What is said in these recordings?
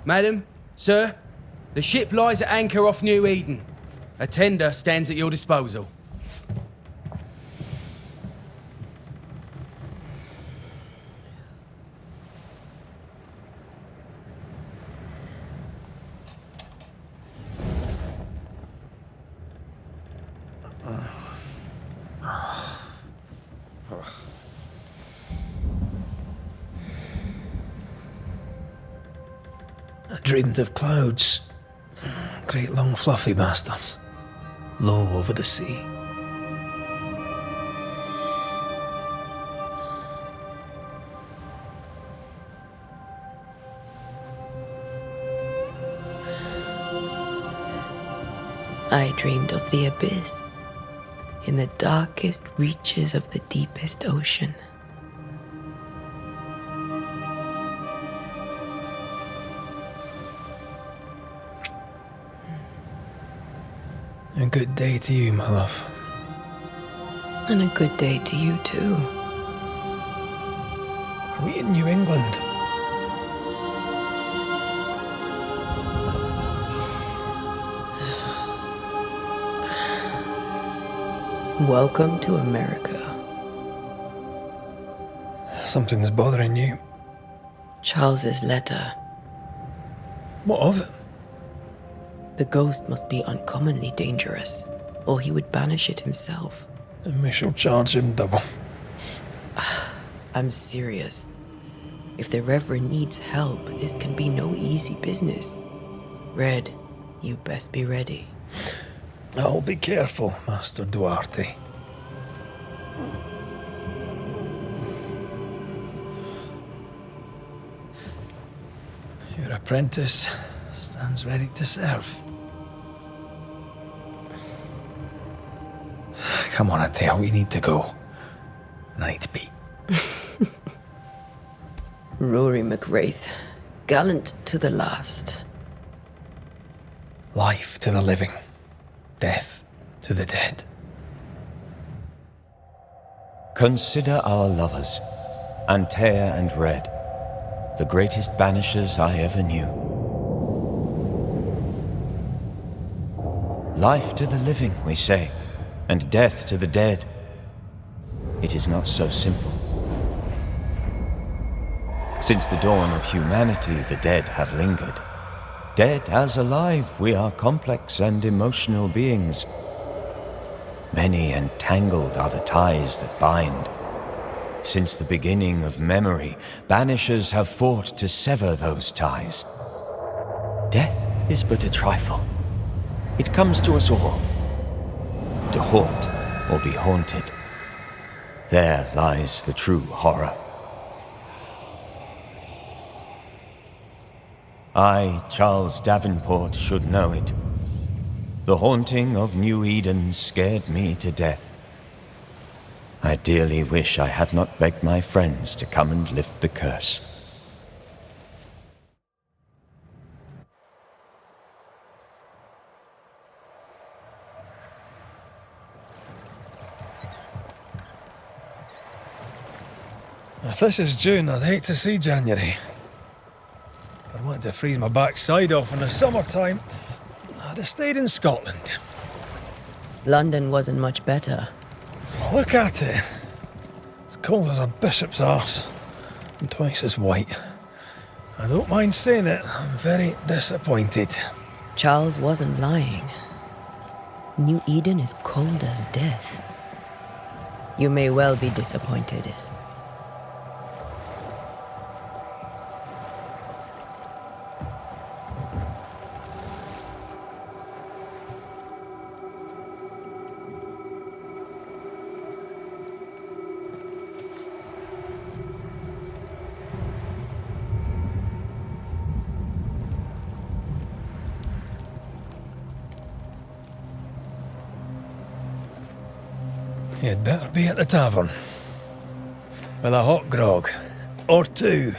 Madam, sir, the ship lies at anchor off New Eden. A tender stands at your disposal. I dreamed of clouds. Great long fluffy bastards. Low over the sea. I dreamed of the abyss, in the darkest reaches of the deepest ocean. A good day to you, my love. And a good day to you too. Are we in New England? Welcome to America. Something's bothering you. Charles's letter. What of it? The ghost must be uncommonly dangerous, or he would banish it himself. And we shall charge him double. I'm serious. If the Reverend needs help, this can be no easy business. Red, you best be ready. I'll be careful, Master Duarte. Your apprentice stands ready to serve. Come on, Atea, we need to go. And I need to pee. Rory McWraith, gallant to the last. Life to the living, death to the dead. Consider our lovers, Antea and Red, the greatest banishers I ever knew. Life to the living, we say, and death to the dead. It is not so simple. Since the dawn of humanity, the dead have lingered. Dead as alive, we are complex and emotional beings. Many and tangled are the ties that bind. Since the beginning of memory, banishers have fought to sever those ties. Death is but a trifle. It comes to us all. To haunt or be haunted. There lies the true horror. I, Charles Davenport, should know it. The haunting of New Eden scared me to death. I dearly wish I had not begged my friends to come and lift the curse. If this is June, I'd hate to see January. I'd want to freeze my backside off in the summertime. I'd have stayed in Scotland. London wasn't much better. Look at it. It's cold as a bishop's arse. And twice as white. I don't mind saying it, I'm very disappointed. Charles wasn't lying. New Eden is cold as death. You may well be disappointed. You'd better be at the tavern. With a hot grog. Or two.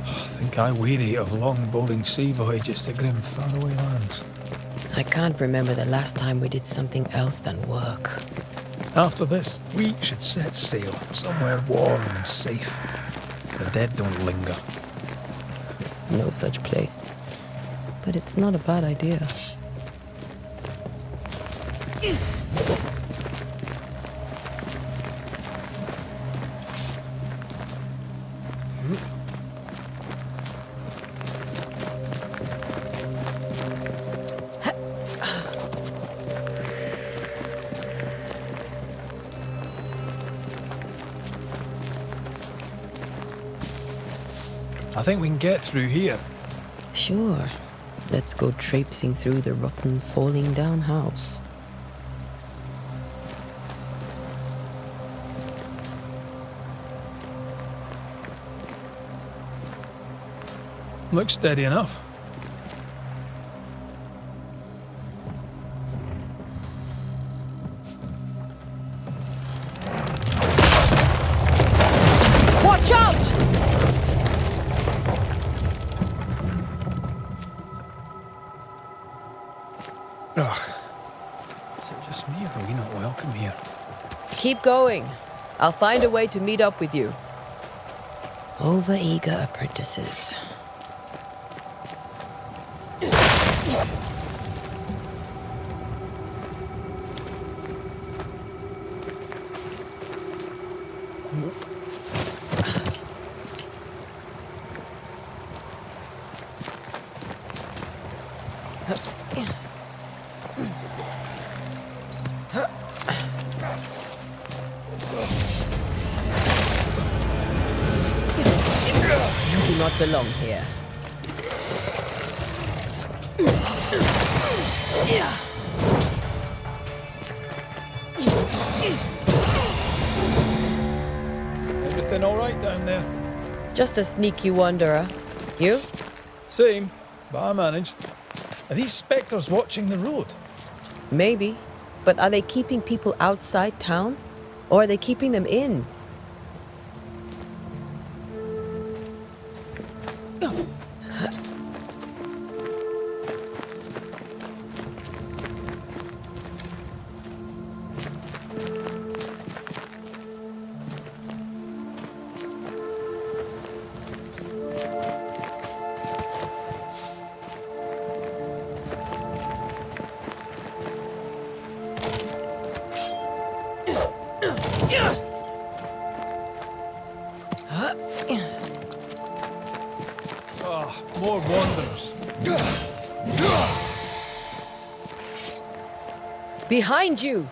I think I weary of long, boring sea voyages to grim, faraway lands. I can't remember the last time we did something else than work. After this, we should set sail somewhere warm and safe. The dead don't linger. No such place. But it's not a bad idea. I think we can get through here. Sure. Let's go traipsing through the rotten, falling down house. Looks steady enough. Watch out! Ugh. Is it just me, or are we not welcome here? Keep going. I'll find a way to meet up with you. Over-eager apprentices. You do not belong here. Everything all right down there? Just a sneaky wanderer. You? Same, but I managed. Are these spectres watching the road? Maybe. But are they keeping people outside town? Or are they keeping them in? More wanderers. Behind you!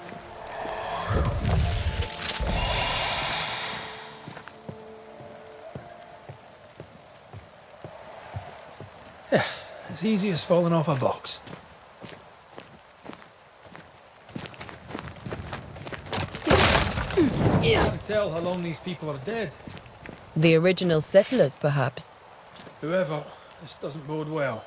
As easy as falling off a box. I can't tell how long these people are dead. The original settlers, perhaps. Whoever, this doesn't bode well.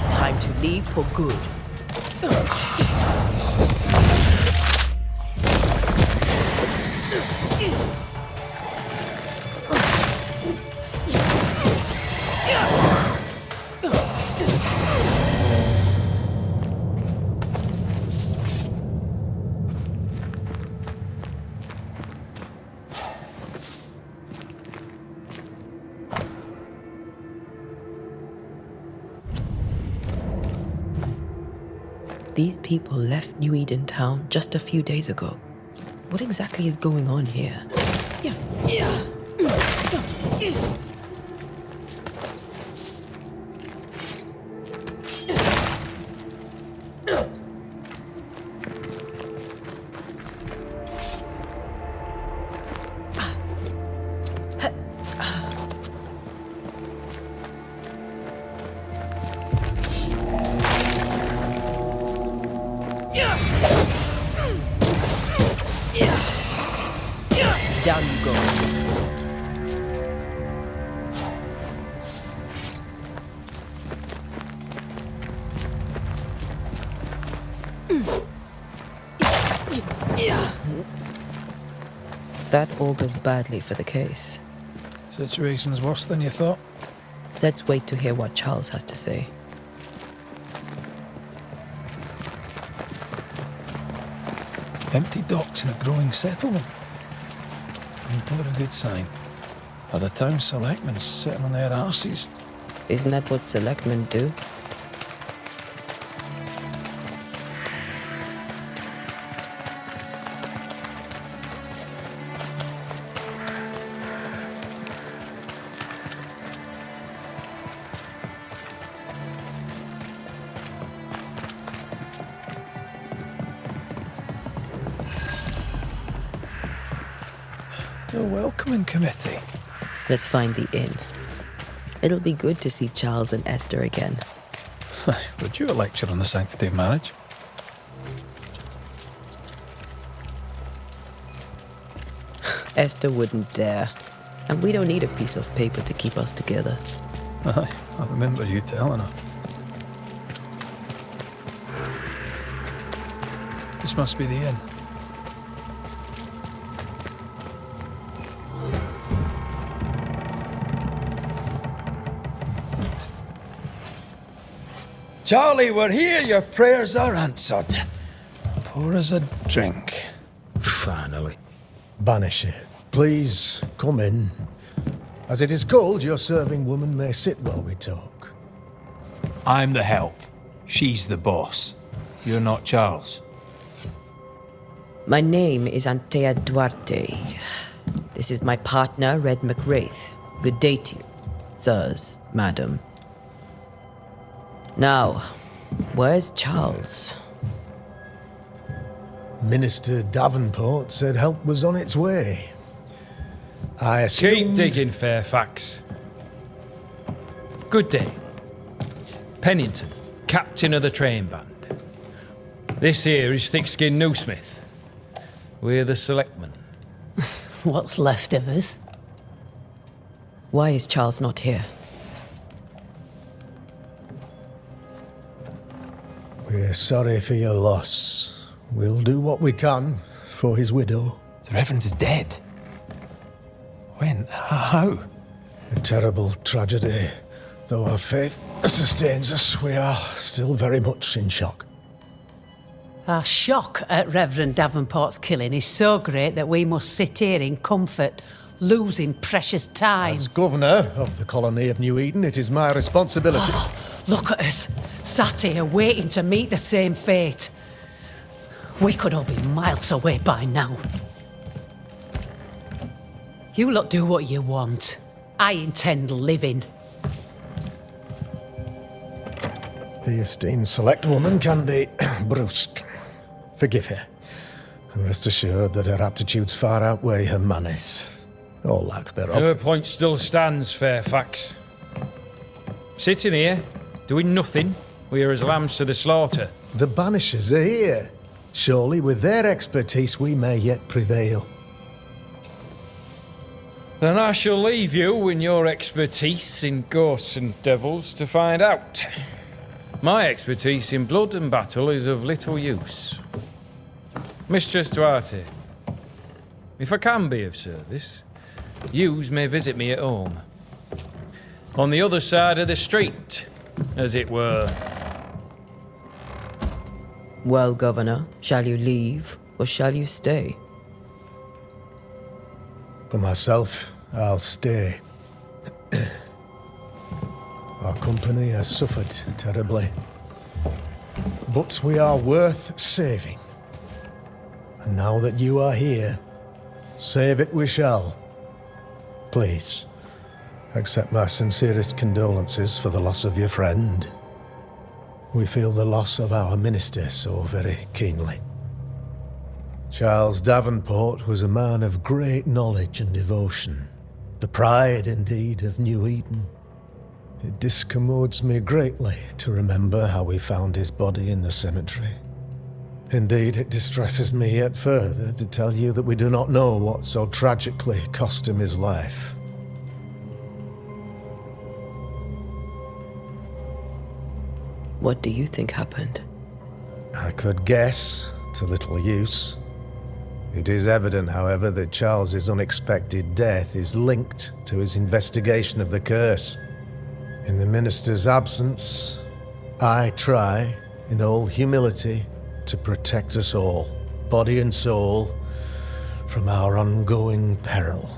Time to leave for good. These people left New Eden Town just a few days ago. What exactly is going on here? Down you go. That augurs badly for the case. Situation's worse than you thought. Let's wait to hear what Charles has to say. Empty docks in a growing settlement. Never a good sign. Are the town selectmen sitting on their arses? Isn't that what selectmen do? The welcoming committee. Let's find the inn. It'll be good to see Charles and Esther again. Would you a lecture on the sanctity of marriage? Esther wouldn't dare. And we don't need a piece of paper to keep us together. Aye, I remember you telling her. This must be the inn. Charlie, we're here. Your prayers are answered. Pour us a drink. Finally. Banisher, please come in. As it is cold, your serving woman may sit while we talk. I'm the help. She's the boss. You're not Charles. My name is Antea Duarte. This is my partner, Red McWraith. Good day to you, sirs, madam. Now, where's Charles? Minister Davenport said help was on its way. I Keep assumed... digging, Fairfax. Good day. Pennington, captain of the train band. This here is thick-skinned Newsmith. We're the selectmen. What's left of us? Why is Charles not here? We're sorry for your loss. We'll do what we can for his widow. The Reverend is dead. When? How? A terrible tragedy. Though our faith sustains us, we are still very much in shock. Our shock at Reverend Davenport's killing is so great that we must sit here in comfort, losing precious time. As governor of the colony of New Eden, it is my responsibility. Look at us, sat here waiting to meet the same fate. We could all be miles away by now. You lot do what you want. I intend living. The esteemed select woman can be brusque. Forgive her. And rest assured that her aptitudes far outweigh her manners. Or lack thereof. Her point still stands, Fairfax. Sitting here, doing nothing, we're as lambs to the slaughter. The Banishers are here. Surely with their expertise we may yet prevail. Then I shall leave you and your expertise in ghosts and devils to find out. My expertise in blood and battle is of little use. Mistress Duarte, if I can be of service, yous may visit me at home. On the other side of the street, as it were. Well, Governor, shall you leave or shall you stay? For myself, I'll stay. Our company has suffered terribly. But we are worth saving. And now that you are here, save it we shall. Please, accept my sincerest condolences for the loss of your friend. We feel the loss of our minister so very keenly. Charles Davenport was a man of great knowledge and devotion, the pride, indeed, of New Eden. It discommodes me greatly to remember how we found his body in the cemetery. Indeed, it distresses me yet further to tell you that we do not know what so tragically cost him his life. What do you think happened? I could guess, to little use. It is evident, however, that Charles's unexpected death is linked to his investigation of the curse. In the minister's absence, I try, in all humility, to protect us all, body and soul, from our ongoing peril.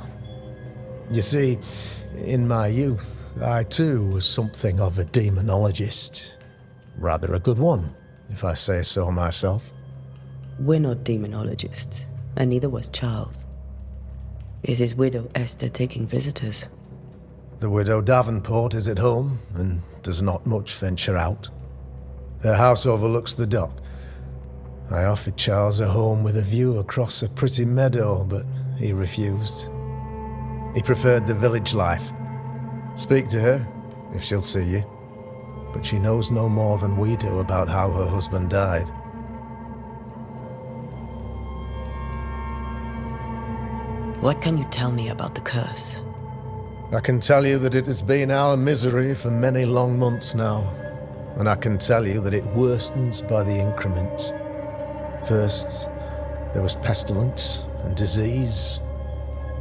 You see, in my youth, I too was something of a demonologist. Rather a good one, if I say so myself. We're not demonologists, and neither was Charles. Is his widow Esther taking visitors? The widow Davenport is at home and does not much venture out. Her house overlooks the dock. I offered Charles a home with a view across a pretty meadow, but he refused. He preferred the village life. Speak to her, if she'll see you. But she knows no more than we do about how her husband died. What can you tell me about the curse? I can tell you that it has been our misery for many long months now. And I can tell you that it worstens by the increment. First, there was pestilence and disease.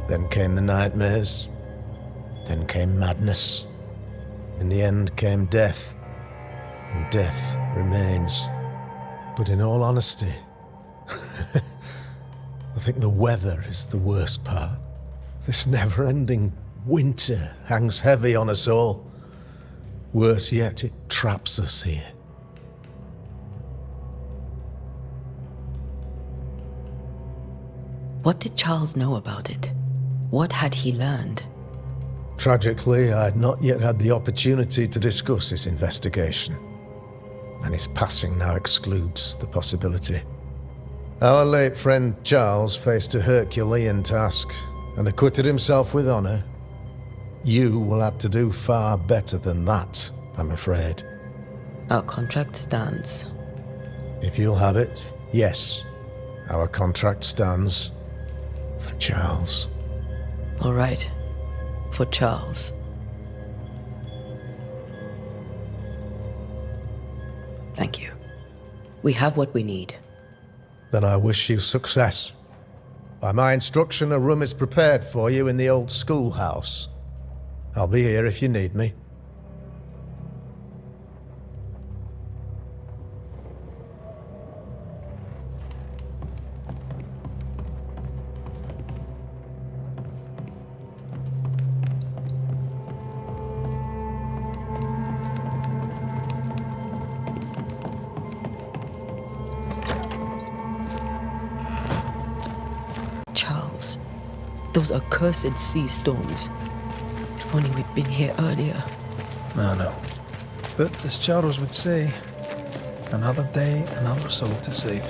Then came the nightmares. Then came madness. In the end came death. And death remains. But in all honesty, I think the weather is the worst part. This never-ending winter hangs heavy on us all. Worse yet, it traps us here. What did Charles know about it? What had he learned? Tragically, I had not yet had the opportunity to discuss his investigation, and his passing now excludes the possibility. Our late friend Charles faced a Herculean task and acquitted himself with honor. You will have to do far better than that, I'm afraid. Our contract stands. If you'll have it, yes, our contract stands for Charles. All right. For Charles. Thank you. We have what we need. Then I wish you success. By my instruction, a room is prepared for you in the old schoolhouse. I'll be here if you need me. Charles, those accursed sea storms. If only we'd been here earlier. I know. But as Charles would say, another day, another soul to save.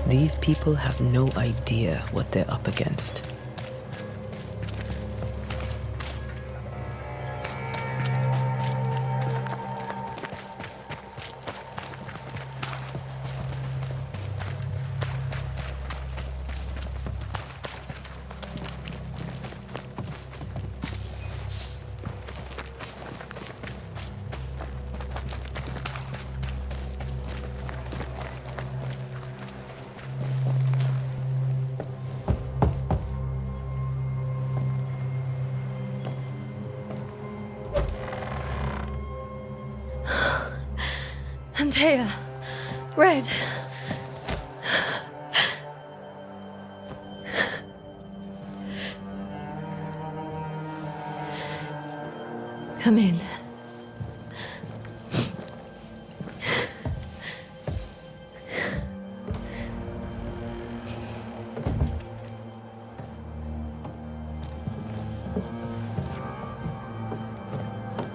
These people have no idea what they're up against. Antea, Red. Come in.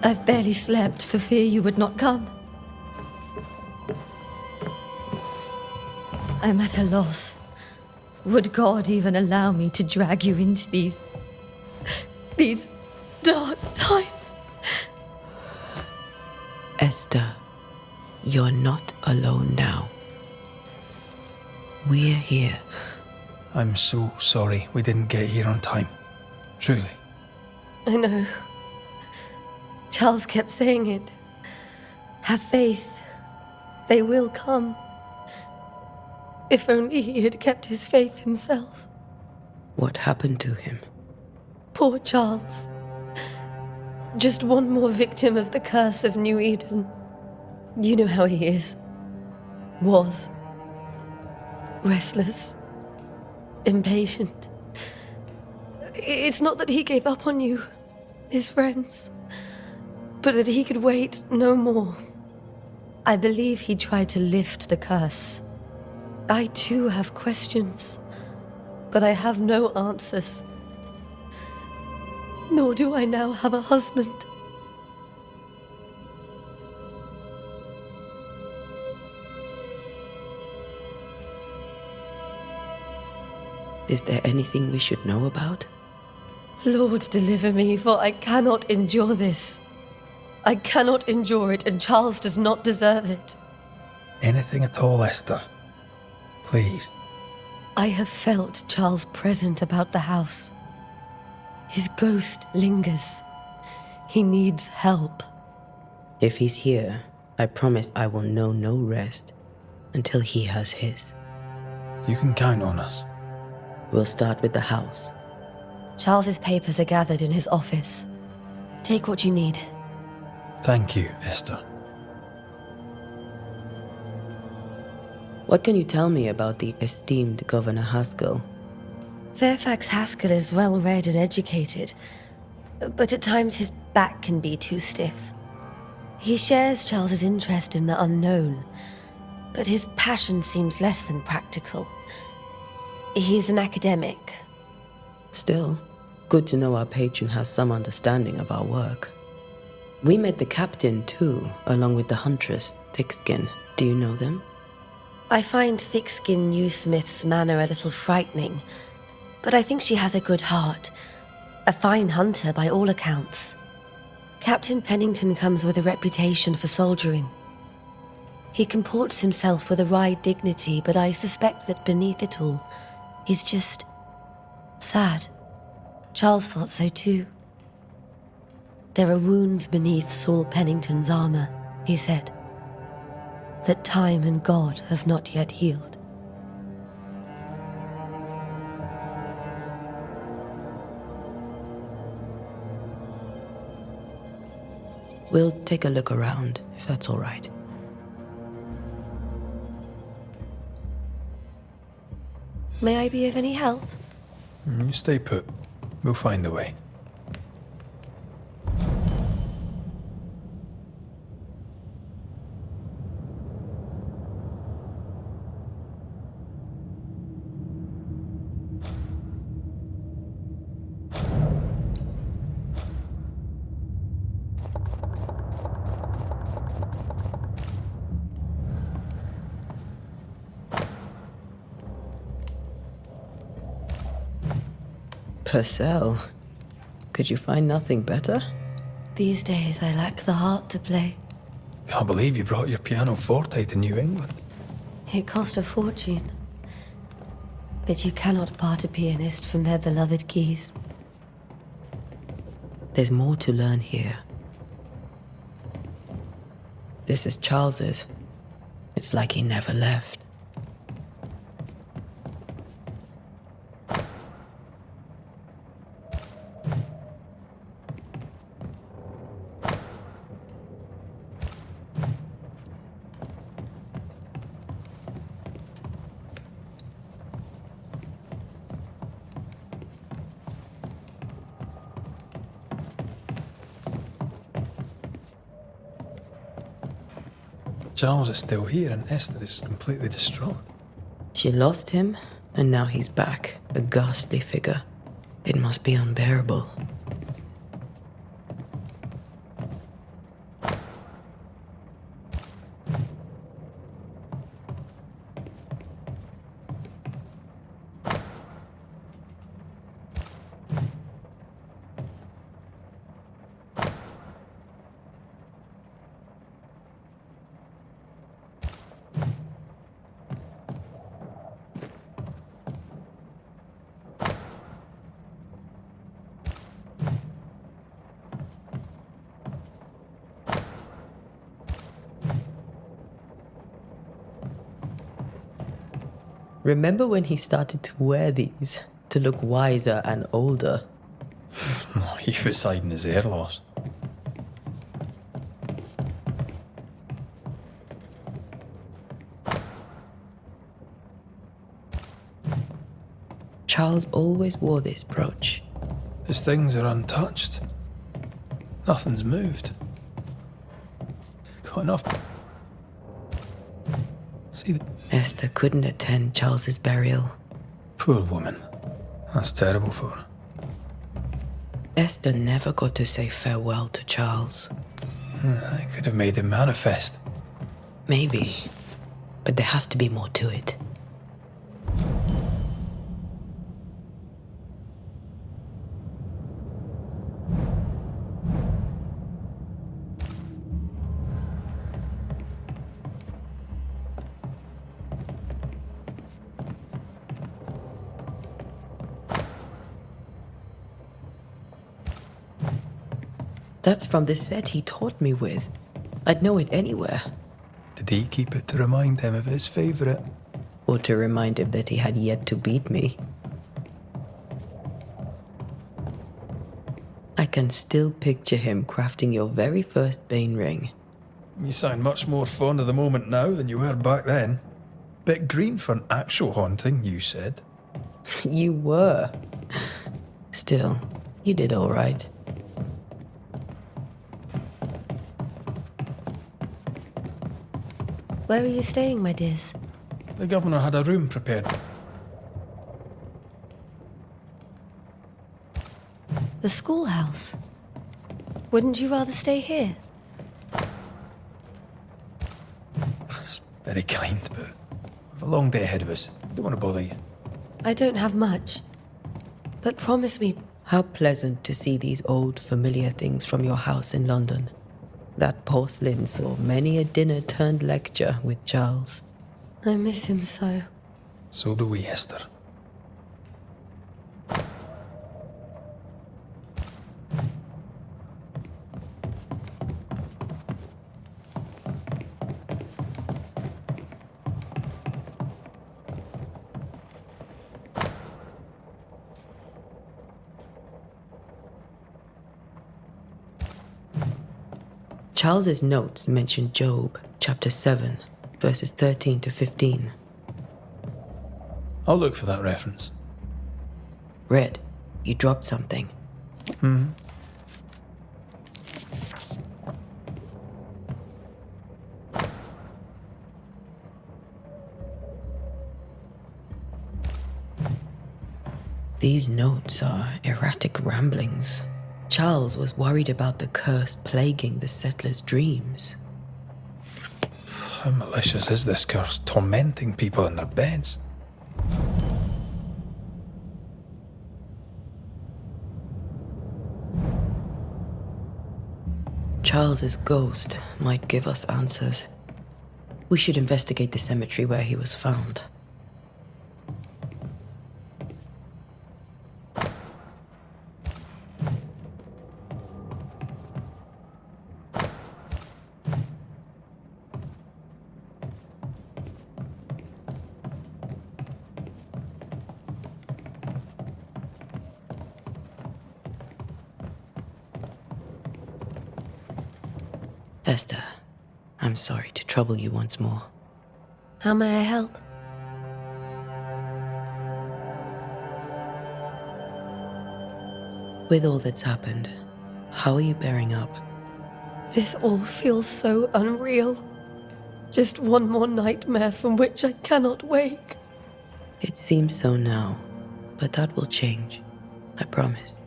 I've barely slept for fear you would not come. I'm at a loss. Would God even allow me to drag you into these dark times? Esther, you're not alone now. We're here. I'm so sorry we didn't get here on time. Truly. I know. Charles kept saying it. Have faith. They will come. If only he had kept his faith himself. What happened to him? Poor Charles. Just one more victim of the curse of New Eden. You know how he is. Was. Restless. Impatient. It's not that he gave up on you, his friends, but that he could wait no more. I believe he tried to lift the curse. I too have questions, but I have no answers. Nor do I now have a husband. Is there anything we should know about? Lord, deliver me, for I cannot endure this. I cannot endure it, and Charles does not deserve it. Anything at all, Esther. Please. I have felt Charles present about the house. His ghost lingers. He needs help. If he's here, I promise I will know no rest until he has his. You can count on us. We'll start with the house. Charles's papers are gathered in his office. Take what you need. Thank you, Esther. What can you tell me about the esteemed Governor Haskell? Fairfax Haskell is well read and educated, but at times his back can be too stiff. He shares Charles's interest in the unknown, but his passion seems less than practical. He's an academic. Still, good to know our patron has some understanding of our work. We met the captain too, along with the huntress, Thickskin. Do you know them? I find Thickskin Newsmith's manner a little frightening, but I think she has a good heart. A fine hunter by all accounts. Captain Pennington comes with a reputation for soldiering. He comports himself with a wry dignity, but I suspect that beneath it all, he's just sad. Charles thought so too. There are wounds beneath Saul Pennington's armor, he said, that time and God have not yet healed. We'll take a look around, if that's all right. May I be of any help? You stay put. We'll find a way. Purcell, could you find nothing better? These days I lack the heart to play. Can't believe you brought your pianoforte to New England. It cost a fortune. But you cannot part a pianist from their beloved keys. There's more to learn here. This is Charles's. It's like he never left. Charles is still here and Esther is completely distraught. She lost him, and now he's back, a ghastly figure. It must be unbearable. Remember when he started to wear these to look wiser and older? Oh, he was hiding his hair loss. Charles always wore this brooch. His things are untouched. Nothing's moved. Got enough. See the Esther couldn't attend Charles's burial. poor woman. That's terrible for her. Esther never got to say farewell to Charles. I could have made him manifest. Maybe, but there has to be more to it. That's from the set he taught me with. I'd know it anywhere. Did he keep it to remind him of his favourite? Or to remind him that he had yet to beat me. I can still picture him crafting your very first Bane ring. You sound much more fond of the moment now than you were back then. Bit green for an actual haunting, you said. You were. Still, you did all right. Where are you staying, my dears? The governor had a room prepared. The schoolhouse. Wouldn't you rather stay here? It's very kind, but we've a long day ahead of us. Don't want to bother you. I don't have much. But promise me. How pleasant to see these old, familiar things from your house in London. That porcelain saw many a dinner-turned-lecture with Charles. I miss him so. So do we, Esther. Charles's notes mention Job, chapter 7, verses 13 to 15. I'll look for that reference. Red, you dropped something. These notes are erratic ramblings. Charles was worried about the curse plaguing the settlers' dreams. How malicious is this curse, tormenting people in their beds? Charles's ghost might give us answers. We should investigate the cemetery where he was found. Esther, I'm sorry to trouble you once more. How may I help? With all that's happened, how are you bearing up? This all feels so unreal. Just one more nightmare from which I cannot wake. It seems so now, but that will change. I promise.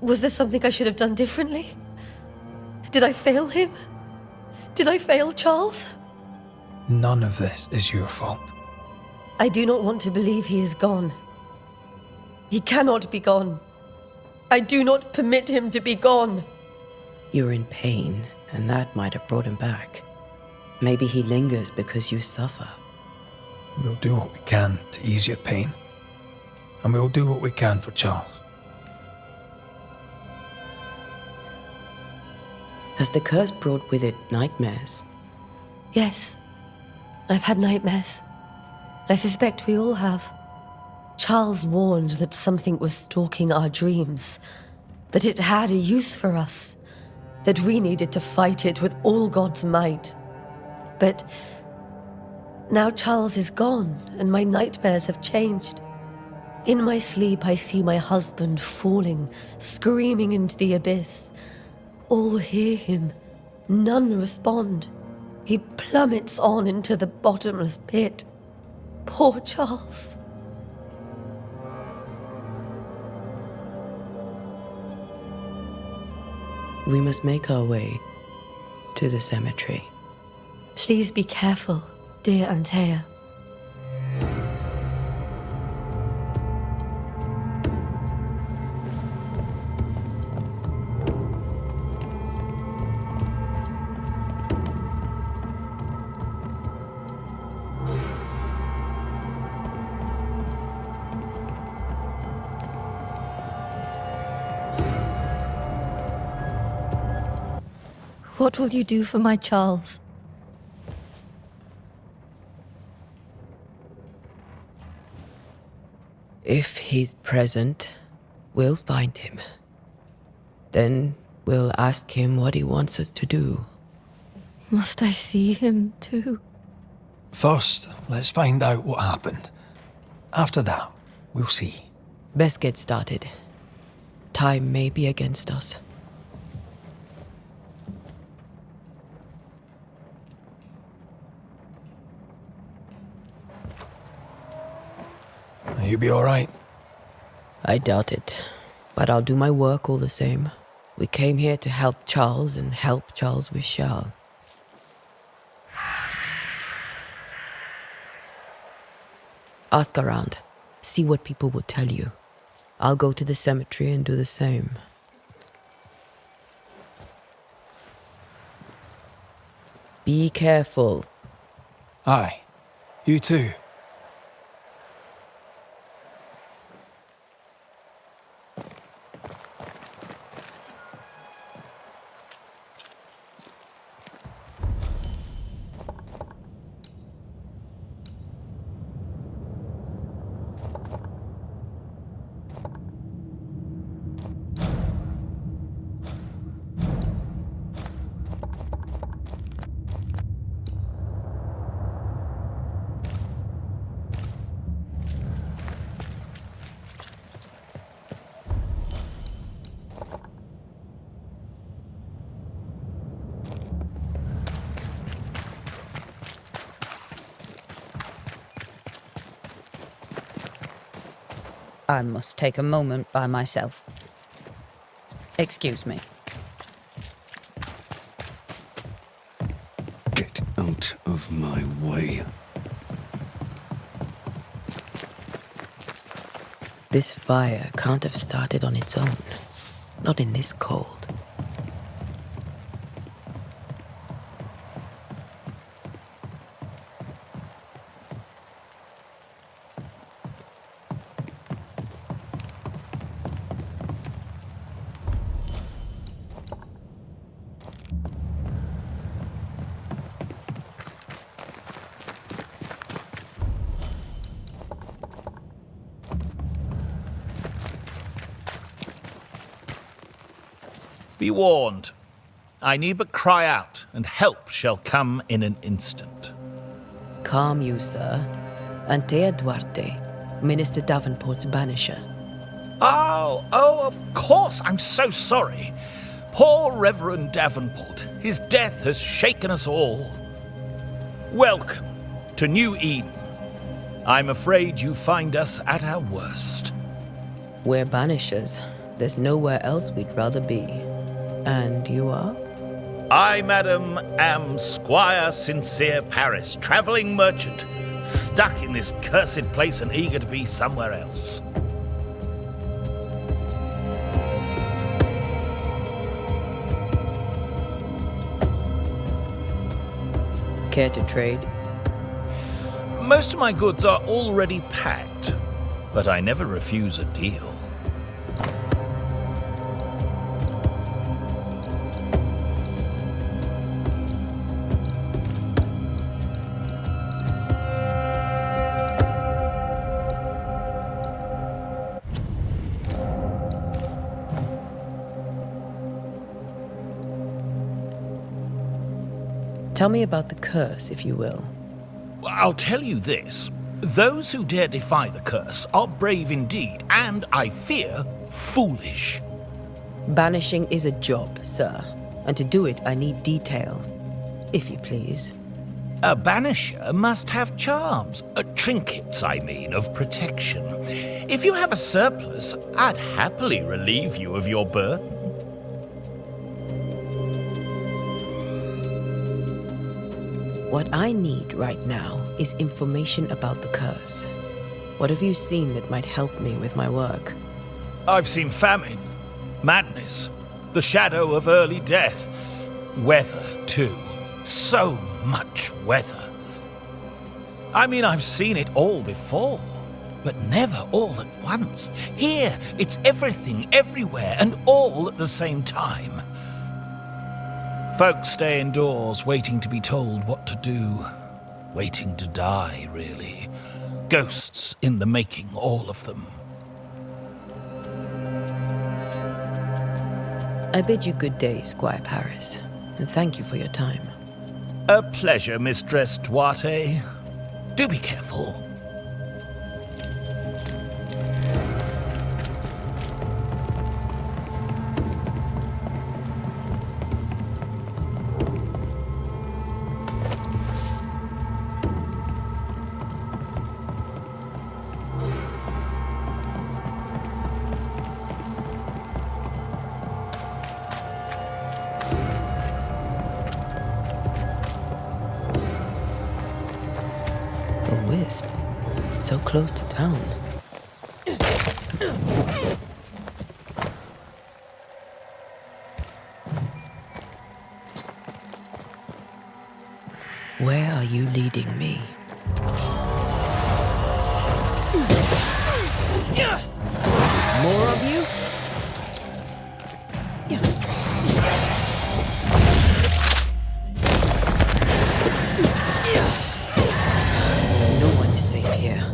Was there something I should have done differently? Did I fail him? Did I fail Charles? None of this is your fault. I do not want to believe he is gone. He cannot be gone. I do not permit him to be gone. You're in pain, and that might have brought him back. Maybe he lingers because you suffer. We'll do what we can to ease your pain. And we'll do what we can for Charles. Has the curse brought with it nightmares? Yes, I've had nightmares. I suspect we all have. Charles warned that something was stalking our dreams, that it had a use for us, that we needed to fight it with all God's might. But now Charles is gone, and my nightmares have changed. In my sleep, I see my husband falling, screaming into the abyss. All hear him. None respond. He plummets on into the bottomless pit. Poor Charles. We must make our way to the cemetery. Please be careful, dear Antea. What will you do for my Charles? If he's present, we'll find him. Then we'll ask him what he wants us to do. Must I see him too? First, let's find out what happened. After that, we'll see. Best get started. Time may be against us. You be alright? I doubt it, but I'll do my work all the same. We came here to help Charles, and help Charles we shall. Ask around. See what people will tell you. I'll go to the cemetery and do the same. Be careful. Aye. You too. I must take a moment by myself. Excuse me. Get out of my way. This fire can't have started on its own. Not in this cold. Be warned. I need but cry out, and help shall come in an instant. Calm you, sir. Antea Duarte, Minister Davenport's banisher. Oh, of course. I'm so sorry. Poor Reverend Davenport. His death has shaken us all. Welcome to New Eden. I'm afraid you find us at our worst. We're banishers. There's nowhere else we'd rather be. And you are? I, madam, am Squire Sincere Paris, travelling merchant, stuck in this cursed place and eager to be somewhere else. Care to trade? Most of my goods are already packed, but I never refuse a deal. Tell me about the curse, if you will. I'll tell you this. Those who dare defy the curse are brave indeed, and, I fear, foolish. Banishing is a job, sir. And to do it, I need detail. If you please. A banisher must have charms. Trinkets, I mean, of protection. If you have a surplus, I'd happily relieve you of your burden. What I need right now is information about the curse. What have you seen that might help me with my work? I've seen famine, madness, the shadow of early death, weather, too. So much weather. I mean, I've seen it all before, but never all at once. Here, it's everything, everywhere, and all at the same time. Folks stay indoors, waiting to be told what to do. Waiting to die, really. Ghosts in the making, all of them. I bid you good day, Squire Paris, and thank you for your time. A pleasure, Mistress Duarte. Do be careful. A wisp. So close to town. Where are you leading me? More of you? No one is safe here.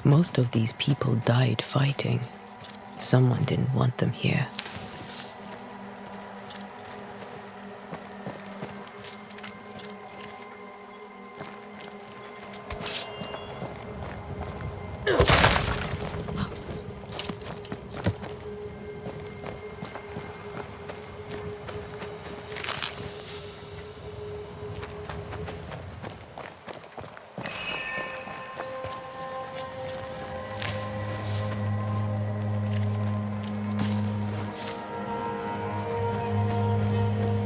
Most of these people died fighting. Someone didn't want them here.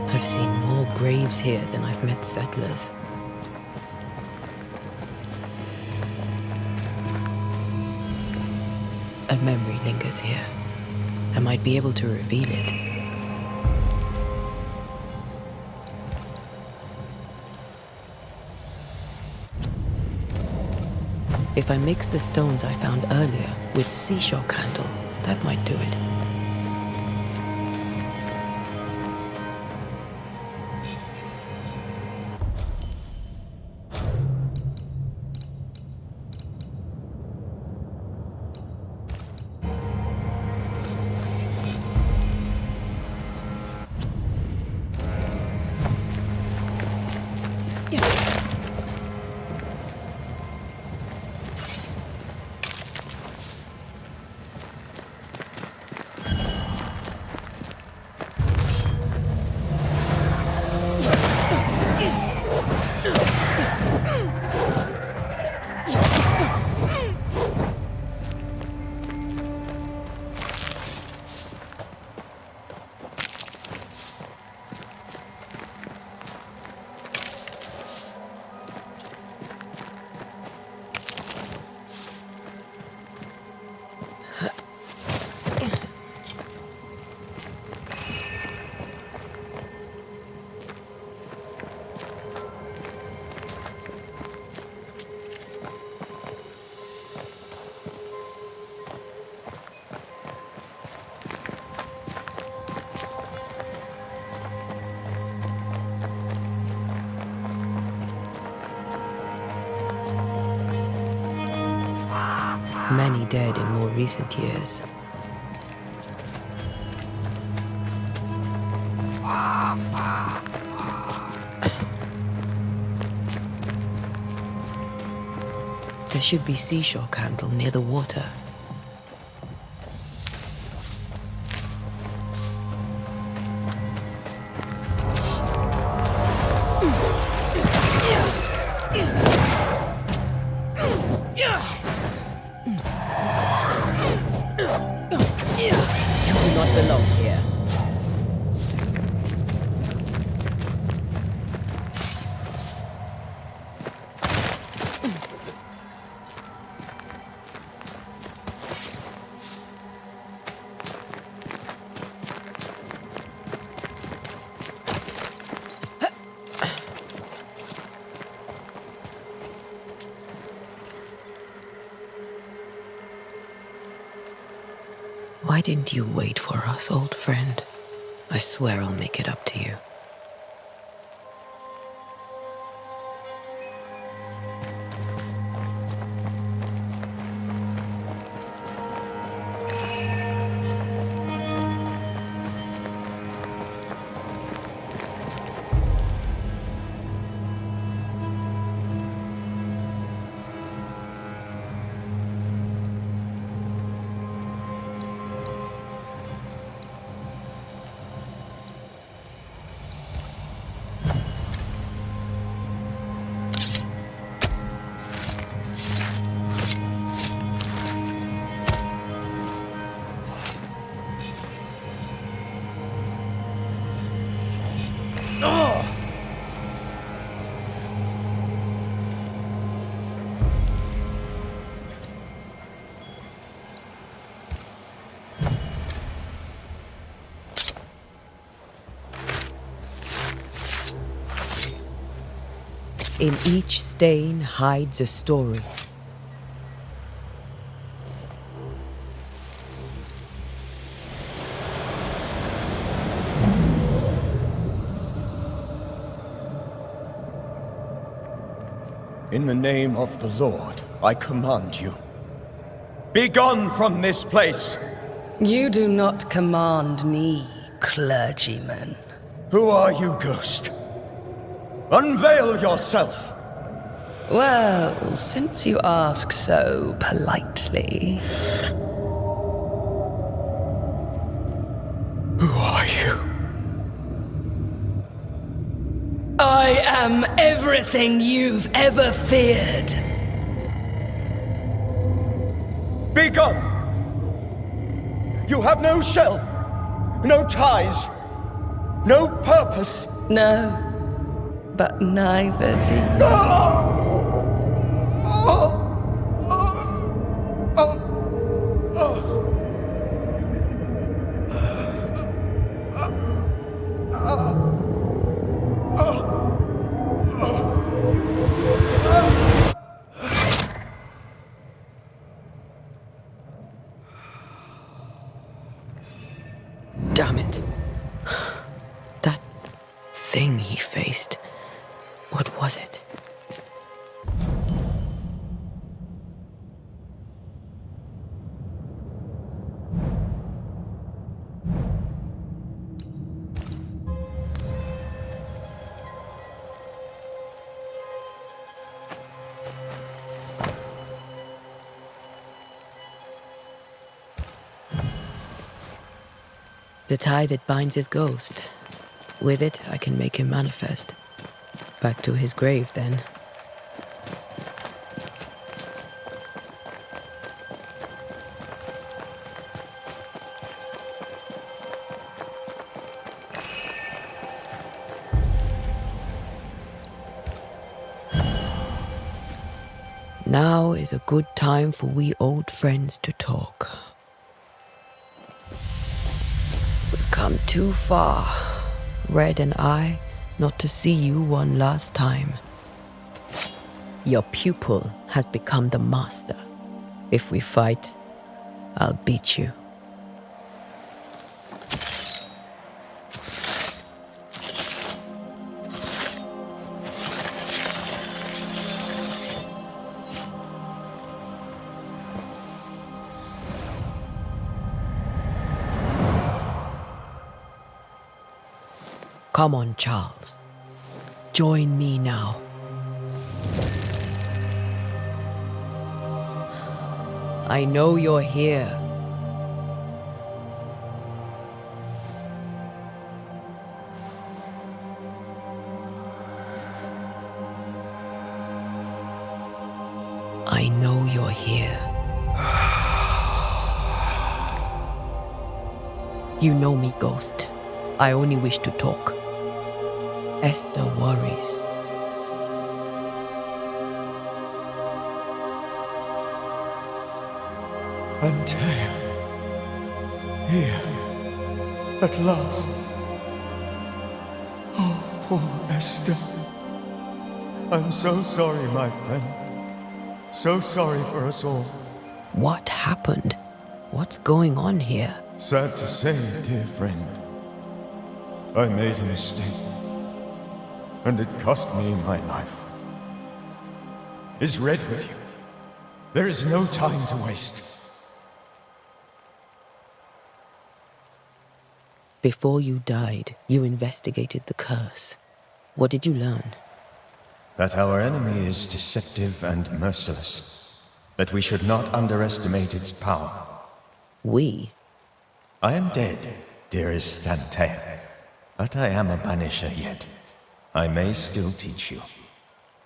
I've seen more graves here than I've met settlers. A memory lingers here. I might be able to reveal it. If I mix the stones I found earlier with seashore candle, that might do it. Many dead in more recent years. There should be seashore candle near the water. You do not belong here. Why didn't you wait for us, old friend? I swear I'll make it up to you. In each stain hides a story. In the name of the Lord, I command you. Be gone from this place! You do not command me, clergyman. Who are you, ghost? Unveil yourself! Well, since you ask so politely. Who are you? I am everything you've ever feared. Be gone! You have no shell, no ties, no purpose. No, but neither do you. Damn it. That thing he faced. What was it? The tie that binds his ghost. With it, I can make him manifest. Back to his grave, then. Now is a good time for we old friends to talk. We've come too far, Red and I, not to see you one last time. Your pupil has become the master. If we fight, I'll beat you. Come on, Charles. Join me now. I know you're here. I know you're here. You know me, Ghost. I only wish to talk. Esther worries. Antea, here, at last. Oh, poor Esther. I'm so sorry, my friend. So sorry for us all. What happened? What's going on here? Sad to say, dear friend, I made a mistake, and it cost me my life. Is Red with you? There is no time to waste. Before you died, you investigated the curse. What did you learn? That our enemy is deceptive and merciless. That we should not underestimate its power. We? I am dead, dearest Antea. But I am a Banisher yet. I may still teach you.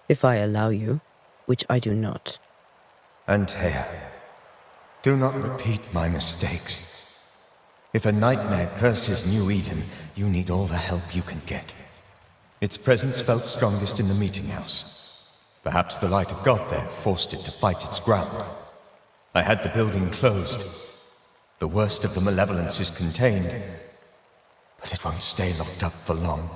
If I allow you, which I do not. Antea, do not repeat my mistakes. If a nightmare curses New Eden, you need all the help you can get. Its presence felt strongest in the meeting house. Perhaps the light of God there forced it to fight its ground. I had the building closed. The worst of the malevolence is contained, but it won't stay locked up for long.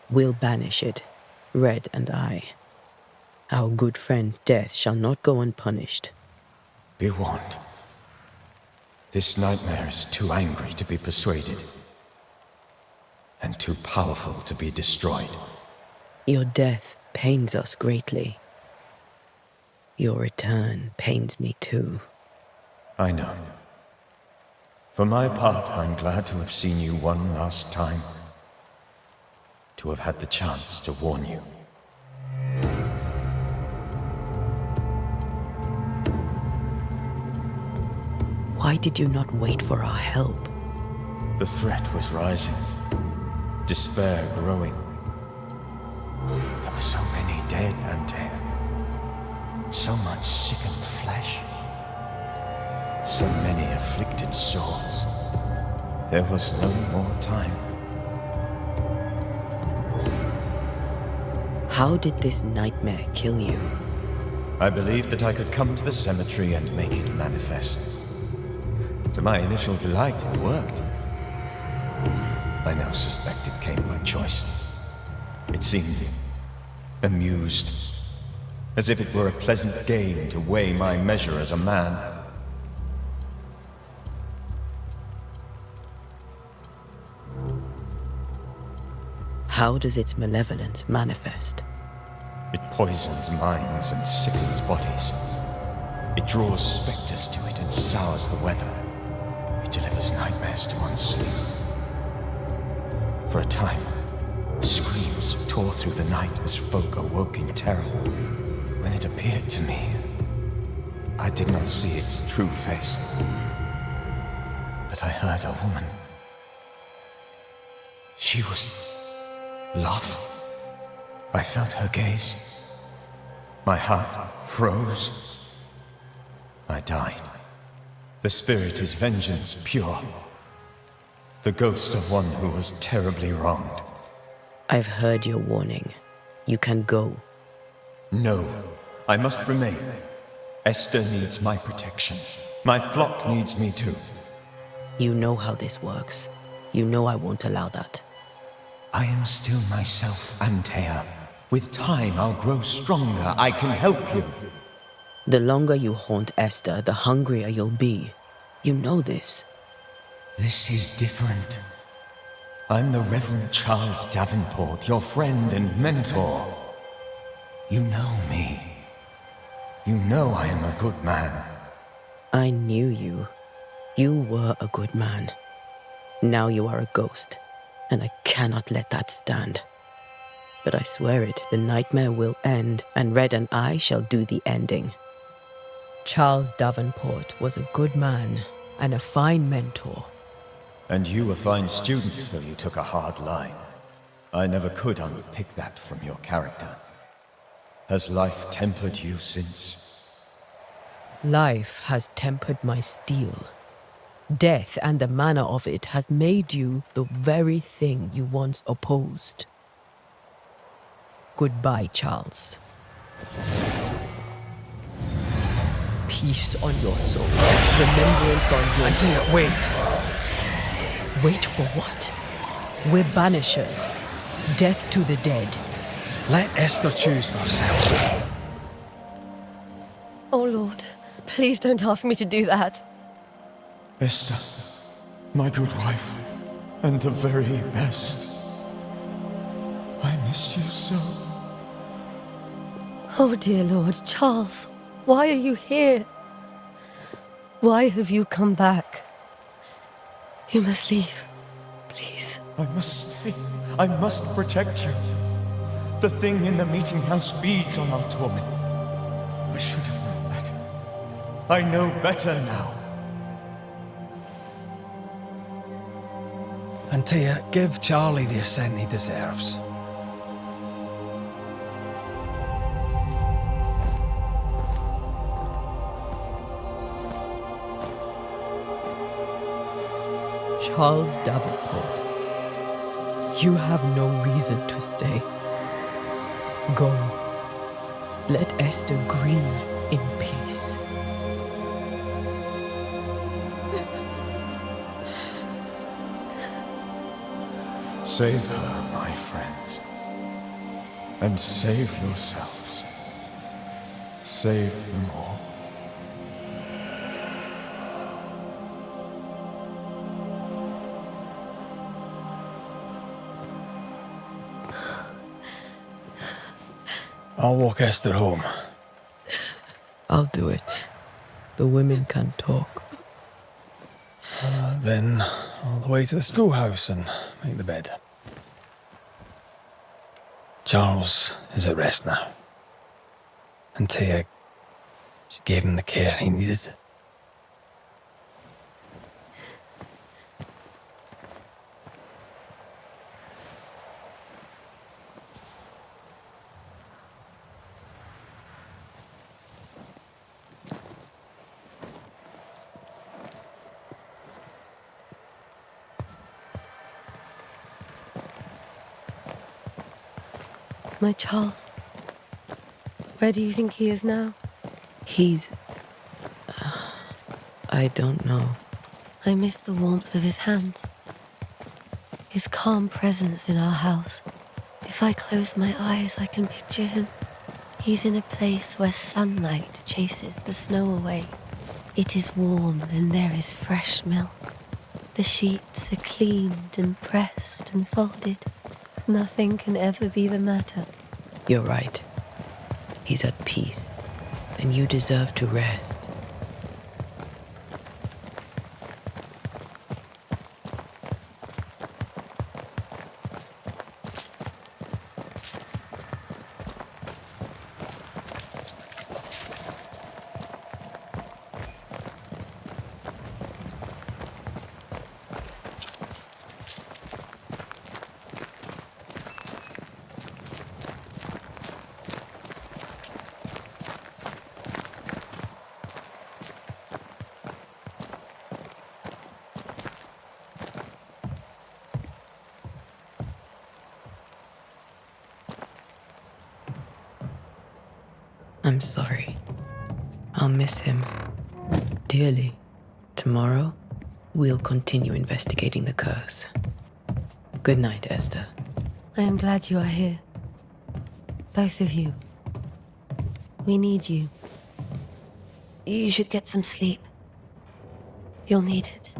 We'll banish it, Red and I. Our good friend's death shall not go unpunished. Be warned. This nightmare is too angry to be persuaded, and too powerful to be destroyed. Your death pains us greatly. Your return pains me too. I know. For my part, I'm glad to have seen you one last time. To have had the chance to warn you. Why did you not wait for our help? The threat was rising. Despair growing. There were so many dead, Antea. So much sickened flesh. So many afflicted souls. There was no more time. How did this nightmare kill you? I believed that I could come to the cemetery and make it manifest. To my initial delight, it worked. I now suspect it came by choice. It seemed amused, as if it were a pleasant game to weigh my measure as a man. How does its malevolence manifest? It poisons minds and sickens bodies. It draws specters to it and sours the weather. It delivers nightmares to one's sleep. For a time, screams tore through the night as folk awoke in terror. When it appeared to me, I did not see its true face. But I heard a woman. She was love. I felt her gaze. My heart froze. I died. The spirit is vengeance pure. The ghost of one who was terribly wronged. I've heard your warning. You can go. No, I must remain. Esther needs my protection. My flock needs me too. You know how this works. You know I won't allow that. I am still myself, Antea. With time, I'll grow stronger. I can help you. The longer you haunt Esther, the hungrier you'll be. You know this. This is different. I'm the Reverend Charles Davenport, your friend and mentor. You know me. You know I am a good man. I knew you. You were a good man. Now you are a ghost, and I cannot let that stand. But I swear it, the nightmare will end, and Red and I shall do the ending. Charles Davenport was a good man and a fine mentor. And you a fine student, though you took a hard line. I never could unpick that from your character. Has life tempered you since? Life has tempered my steel. Death and the manner of it has made you the very thing you once opposed. Goodbye, Charles. Peace on your soul. Remembrance on your... Antea, wait. Wait for what? We're banishers. Death to the dead. Let Esther choose for herself. Oh, Lord, please don't ask me to do that. Esther, my good wife, and the very best. I miss you so. Oh, dear Lord, Charles, why are you here? Why have you come back? You must leave, please. I must stay. I must protect you. The thing in the meeting house feeds on our torment. I should have known better. I know better now. Antea, give Charlie the ascent he deserves. Charles Davenport, you have no reason to stay. Go. Let Esther grieve in peace. Save her, my friends. And save yourselves. Save them all. I'll walk Esther home. I'll do it. The women can talk. Then all the way to the schoolhouse and make the bed. Charles is at rest now. Antea, she gave him the care he needed. My Charles, where do you think he is now? He's... I don't know. I miss the warmth of his hands, his calm presence in our house. If I close my eyes, I can picture him. He's in a place where sunlight chases the snow away. It is warm and there is fresh milk. The sheets are cleaned and pressed and folded. Nothing can ever be the matter. You're right. He's at peace, and you deserve to rest. I'm sorry. I'll miss him dearly. Tomorrow, we'll continue investigating the curse. Good night, Esther. I am glad you are here. Both of you. We need you. You should get some sleep. You'll need it.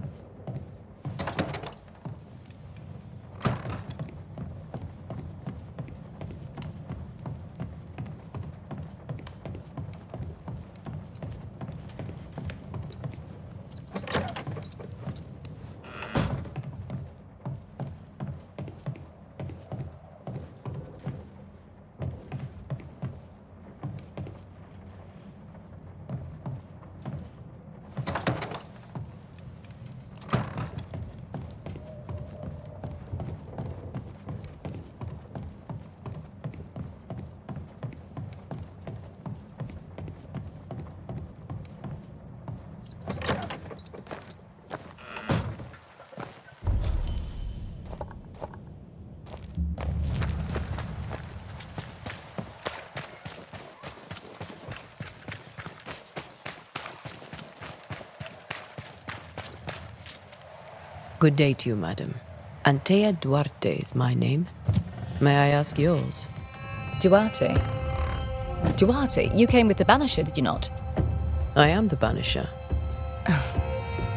Good day to you, madam. Antea Duarte is my name. May I ask yours? Duarte? Duarte, you came with the Banisher, did you not? I am the Banisher.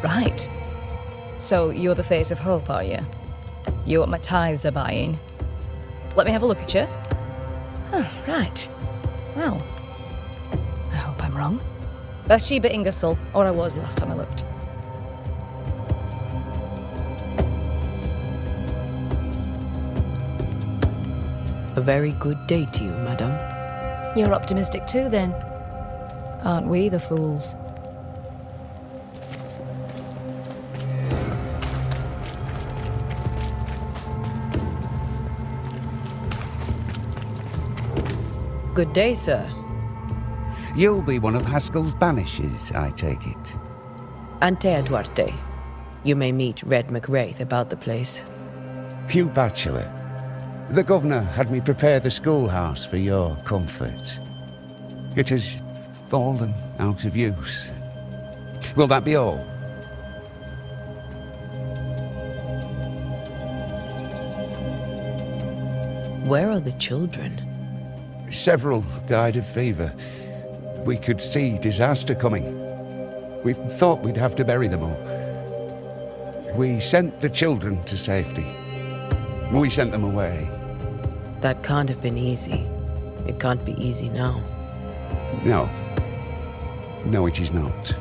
Right. So you're the face of hope, are you? You're what my tithes are buying. Let me have a look at you. Oh, right. Well, I hope I'm wrong. Bathsheba Ingersoll, or I was last time I looked. A very good day to you, madam. You're optimistic too, then. Aren't we the fools? Good day, sir. You'll be one of Haskell's Banishers, I take it. Antea Duarte. You may meet Red McWraith about the place. Hugh Bachelor. The governor had me prepare the schoolhouse for your comfort. It has fallen out of use. Will that be all? Where are the children? Several died of fever. We could see disaster coming. We thought we'd have to bury them all. We sent the children to safety. We sent them away. That can't have been easy. It can't be easy now. No. No, it is not.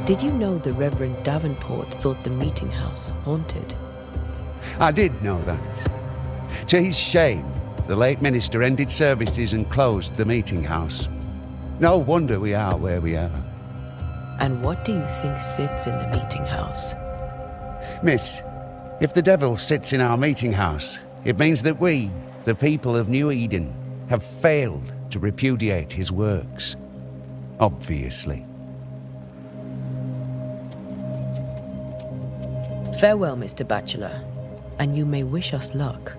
Did you know the Reverend Davenport thought the meeting house haunted? I did know that. To his shame, the late minister ended services and closed the meeting house. No wonder we are where we are. And what do you think sits in the meeting house? Miss, if the devil sits in our meeting house, it means that we, the people of New Eden, have failed to repudiate his works. Obviously. Farewell, Mr. Bachelor, and you may wish us luck.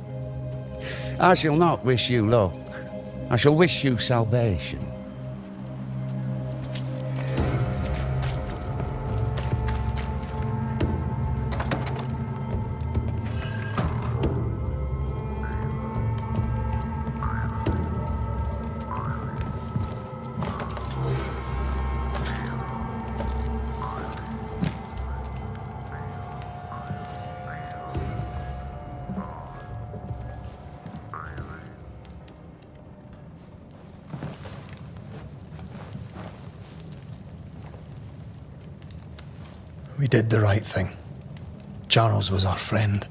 I shall not wish you luck. I shall wish you salvation. We did the right thing. Charles was our friend.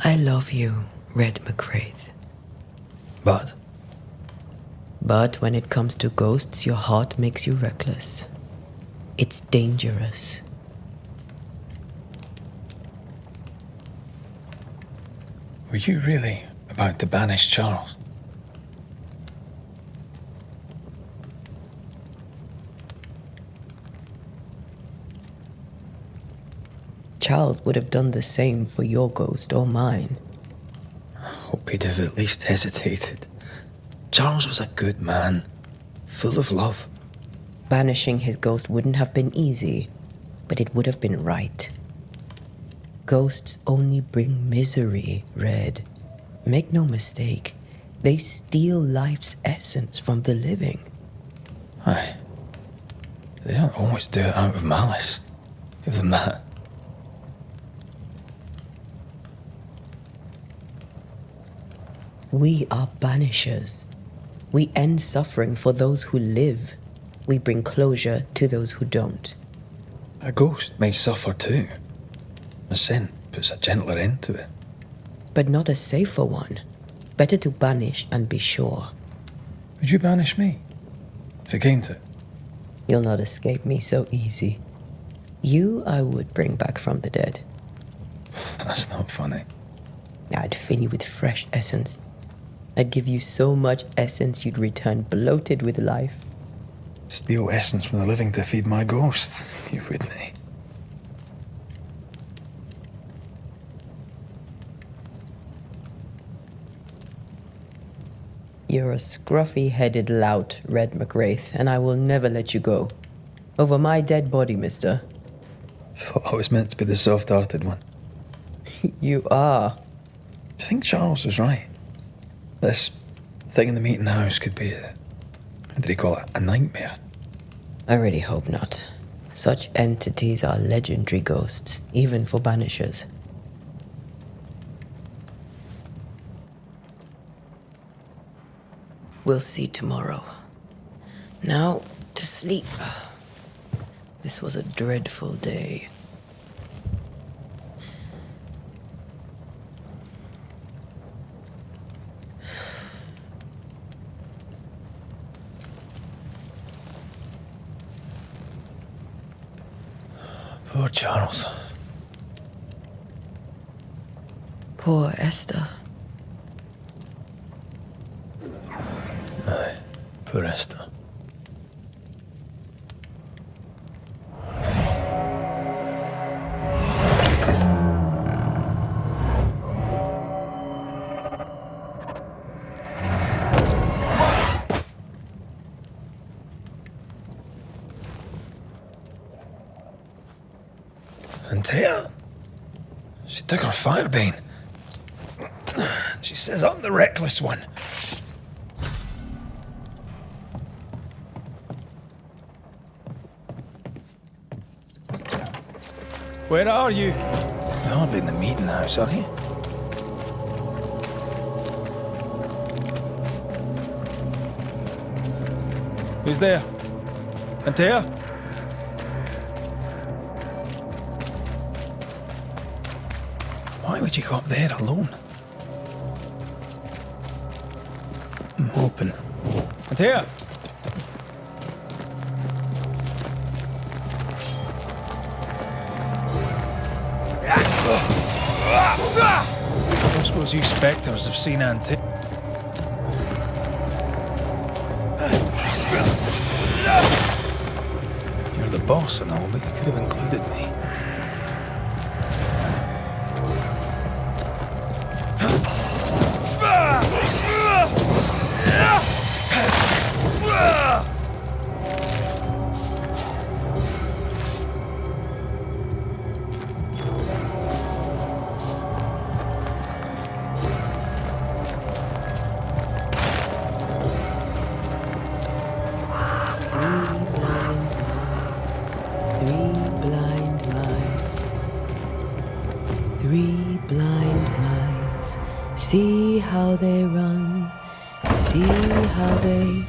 I love you, Red McWraith. But But when it comes to ghosts, your heart makes you reckless. It's dangerous. were you really about to banish Charles? Charles would have done the same for your ghost or mine. I hope he'd have at least hesitated. Charles was a good man, full of love. Banishing his ghost wouldn't have been easy, but it would have been right. Ghosts only bring misery, Red. Make no mistake, they steal life's essence from the living. Aye. They don't always do it out of malice. Give them that. We are banishers. We end suffering for those who live. We bring closure to those who don't. A ghost may suffer too. A sin puts a gentler end to it. But not a safer one. Better to banish and be sure. Would you banish me? If it came to it? You'll not escape me so easy. You I would bring back from the dead. That's not funny. I'd fill you with fresh essence. I'd give you so much essence you'd return bloated with life. Steal essence from the living to feed my ghost. You wouldn't, eh? You're a scruffy-headed lout, Red McWraith, and I will never let you go. Over my dead body, mister. Thought I was meant to be the soft-hearted one. You are. Do you think Charles was right? This thing in the meeting house could be what did he call it? A nightmare? I really hope not. Such entities are legendary ghosts, even for Banishers. We'll see tomorrow. Now, to sleep. This was a dreadful day. Poor Charles. Poor Esther. Aye, poor Esther. And Tia, she took her firebane. She says I'm the reckless one. Where are you? You're hardly in the meeting house, are you? Who's there? Antea? Why would you go up there alone? I'm hoping. Antea? I don't suppose you spectres have seen Ante. You're the boss and all, but you could have included me. Three blind mice, see how they run, see how they...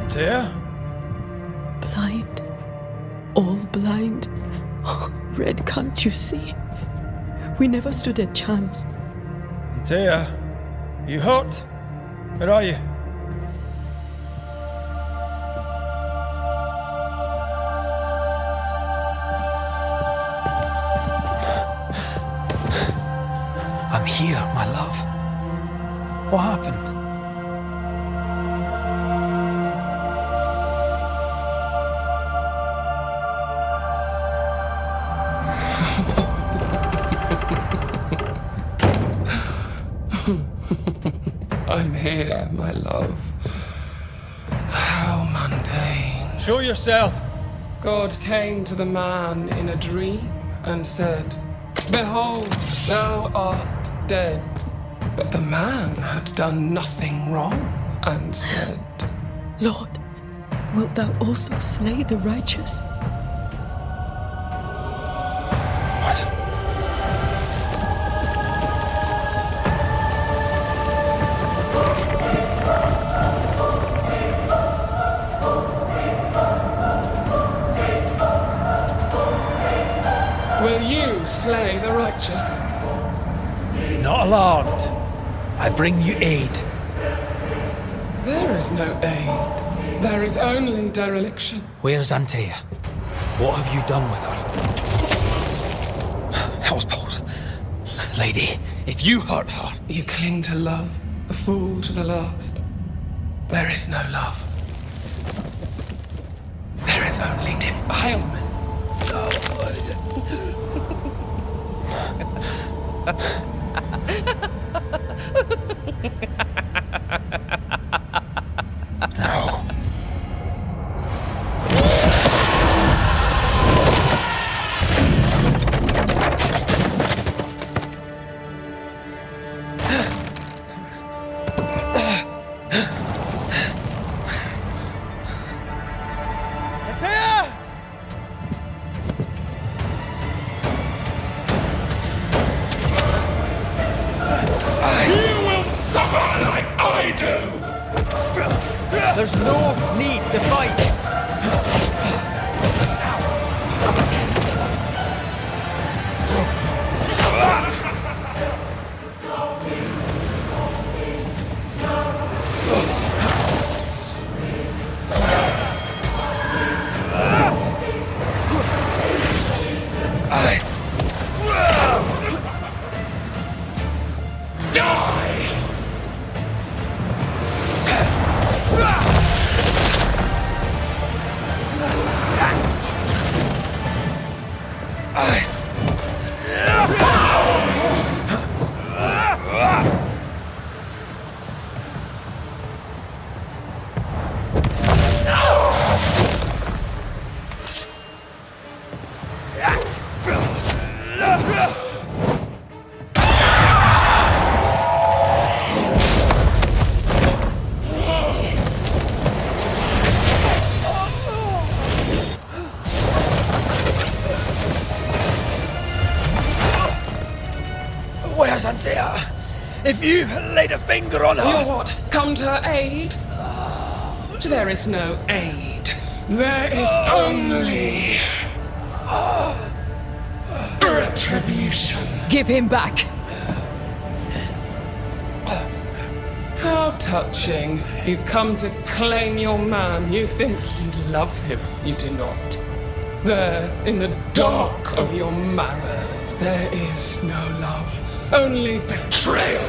Tia? Blind. All blind. Oh, Red, can't you see? We never stood a chance. Antea? You hurt? Where are you? I'm here, my love. What happened? I'm here, my love. How mundane. Show yourself! God came to the man in a dream and said, "Behold, thou art dead." But the man had done nothing wrong and said, Lord, wilt thou also slay the righteous? What? "Will you slay the righteous?" Be not alarmed. I bring you aid. There is no aid. There is only dereliction. Where's Antea? What have you done with her? Hell's balls. Lady, if you hurt her... You cling to love, a fool to the last. there is no love. There is only defilement. No. You will suffer like I do! There's no need to fight. Where's Antea? If you've laid a finger on her... You're what? Come to her aid? There is no aid. There is only... retribution. Give him back! How touching. You come to claim your man. You think you love him. You do not. There, in the dark of your marrow, there is no love. Only betrayal.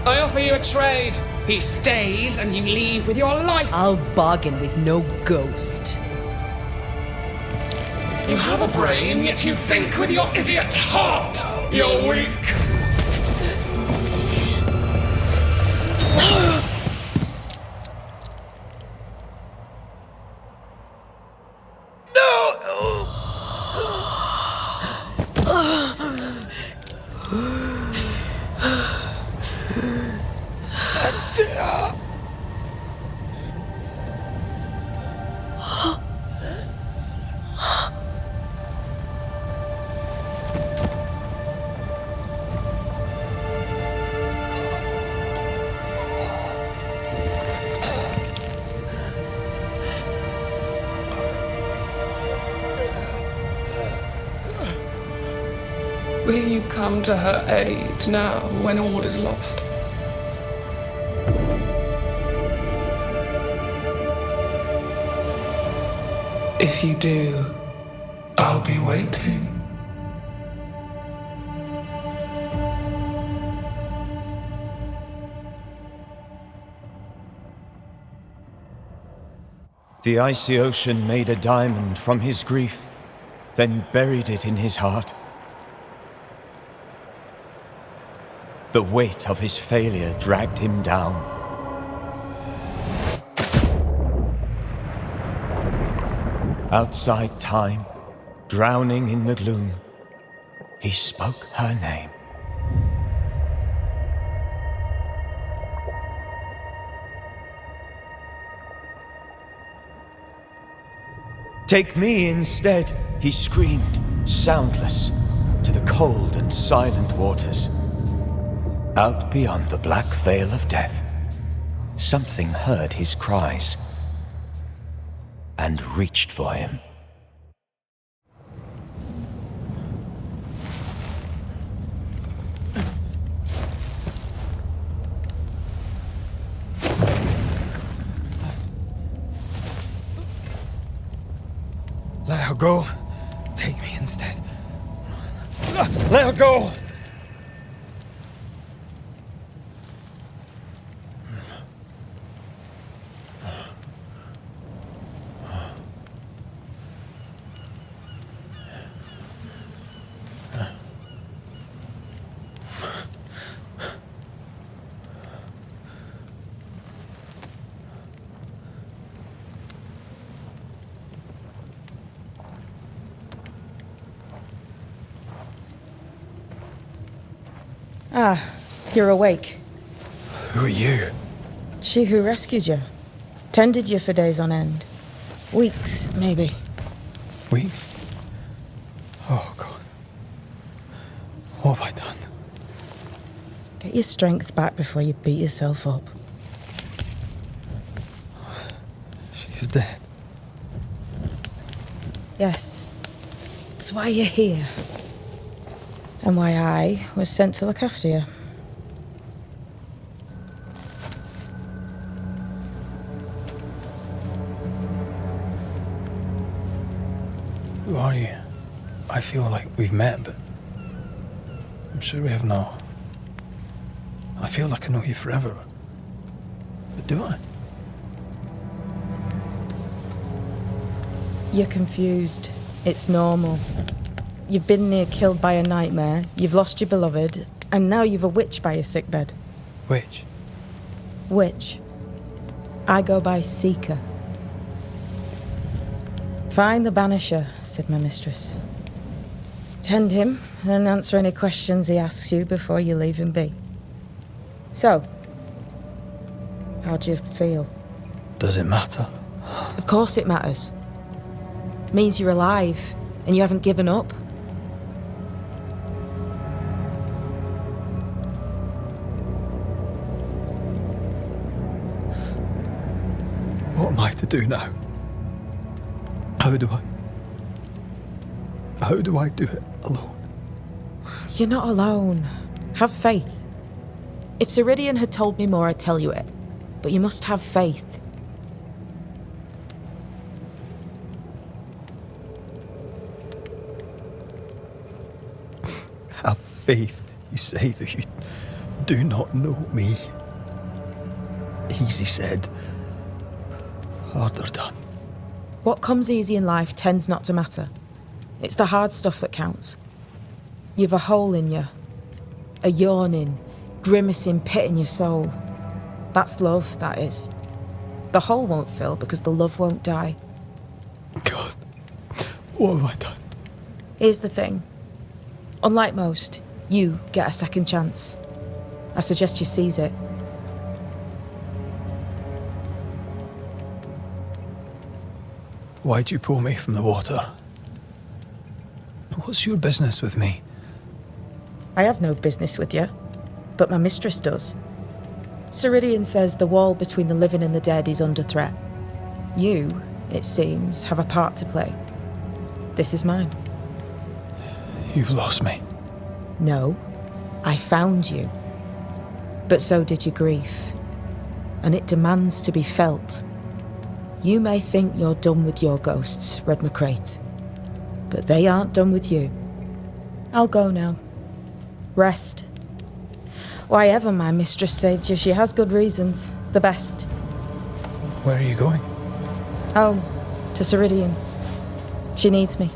I offer you a trade. He stays and you leave with your life. I'll bargain with no ghost. You have a brain, yet you think with your idiot heart. You're weak. Will you come to her aid now when all is lost? If you do, I'll be waiting. The icy ocean made a diamond from his grief, then buried it in his heart. The weight of his failure dragged him down. Outside time, drowning in the gloom, he spoke her name. Take me instead, he screamed, soundless, to the cold and silent waters. Out beyond the black veil of death, something heard his cries and reached for him. Let her go. Take me instead. Let her go! Ah, you're awake. Who are you? She who rescued you. Tended you for days on end. Weeks, maybe. Weak? Oh, God. What have I done? Get your strength back before you beat yourself up. She's dead. Yes. That's why you're here. And why I was sent to look after you. Who are you? I feel like we've met, but I'm sure we have not. I feel like I know you forever. But do I? You're confused. It's normal. You've been near killed by a nightmare, you've lost your beloved, and now you've a witch by your sickbed. Witch? Witch. I go by Seeker. Find the Banisher, said my mistress. Tend him, and answer any questions he asks you before you leave him be. So, how do you feel? Does it matter? Of course it matters. Means you're alive, and you haven't given up. What am I to do now? How do I do it alone? You're not alone. Have faith. If Ceridian had told me more, I'd tell you it. But you must have faith. Have faith, you say, that you do not know me. Easy said, harder done. What comes easy in life tends not to matter. It's the hard stuff that counts. You've a hole in you. A yawning, grimacing pit in your soul. That's love, that is. The hole won't fill because the love won't die. God, what have I done? Here's the thing. Unlike most, you get a second chance. I suggest you seize it. Why'd you pull me from the water? What's your business with me? I have no business with you, but my mistress does. Ceridian says the wall between the living and the dead is under threat. You, it seems, have a part to play. This is mine. You've lost me. No, I found you. But so did your grief. And it demands to be felt. You may think you're done with your ghosts, Red McCraith. But they aren't done with you. I'll go now. Rest. Why ever my mistress saved you, she has good reasons. The best. Where are you going? Home. To Ceridian. She needs me.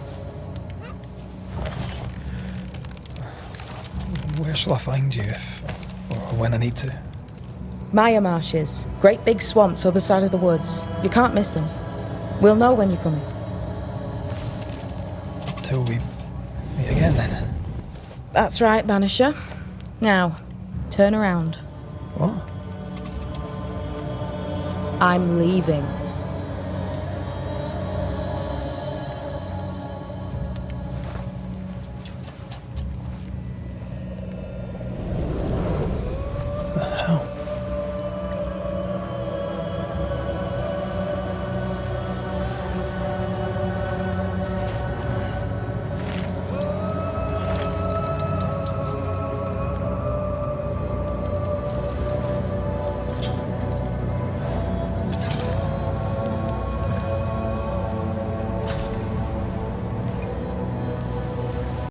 Where shall I find you if, or when I need to? Maya Marshes. Great big swamps other side of the woods. You can't miss them. We'll know when you're coming. Till we meet again then. That's right, Banisher. Now, turn around. What? I'm leaving.